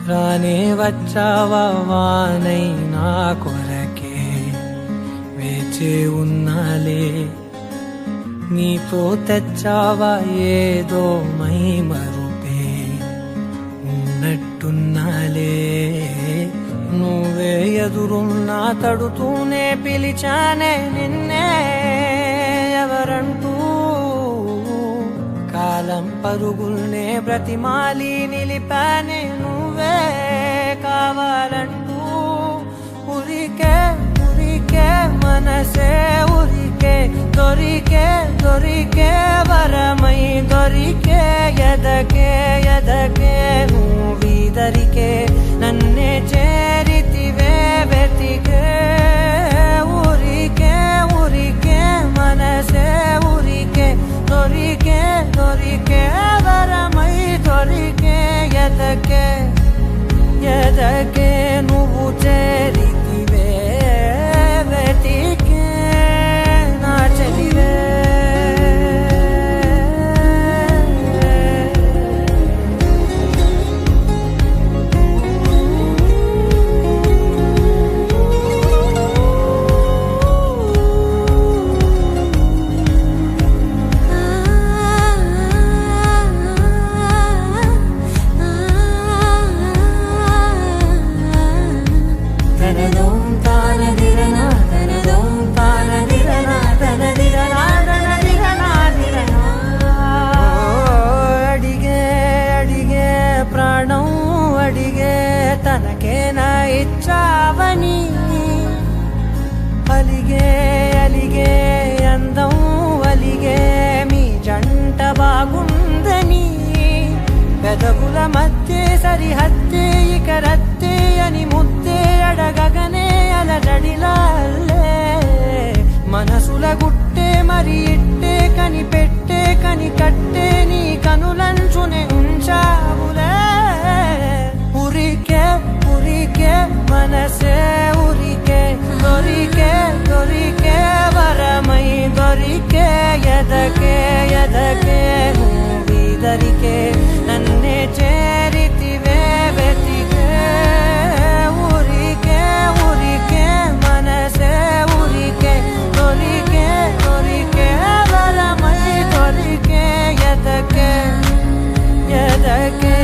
రానే వచ్చావా వానై నా కొరకే వేచి ఉన్నాలే నీతో తెచ్చావా ఏదో మై మరుపే ఉన్నట్టున్నాలే నువ్వే ఎదురున్నా తడుతూనే పిలిచానే నిన్నే ఎవరంటూ కాలం పరుగుల్నే బ్రతిమాలి నిలిపానే నువ్వే కావాలంటూ ఉరికే ఉరికే మనసే ఉరికే దొరికే దొరికే వరమై దొరికే ఎదకే ఎదకే నువ్వీదరికే నన్నే చేరితివే వెతికే ఉరికే ఉరికే మనసే ఉరికే దొరికే దొరికే వరమై దొరికే ఎదకే ఎదకే నువ్వు చేరితివే వెతికే నా చెలివే తనకేనా ఇచ్చావని అలిగే అలిగే అందం అలిగే మీ జంట బాగుందని పెదవుల మధ్య సరిహద్దే ఇక రద్దే అని ముద్దే అడగగనే అలజడిలాలే మనసుల గుట్టే మరి ఇట్టే కని పెట్టే కని కట్టే నీ కనులంచునే ఉంచావులే ఉరికే ఉరికే మనసే ఉరికే దొరికే దొరికే వరమై దొరికే ఎదకే ఎదకే నువ్వీదరికే నన్నే చేరితివే వెతికే ఉరికే ఉరికే మనసే ఉరికే దొరికే దొరికే వరమై దొరికే ఎదకే ఎదకే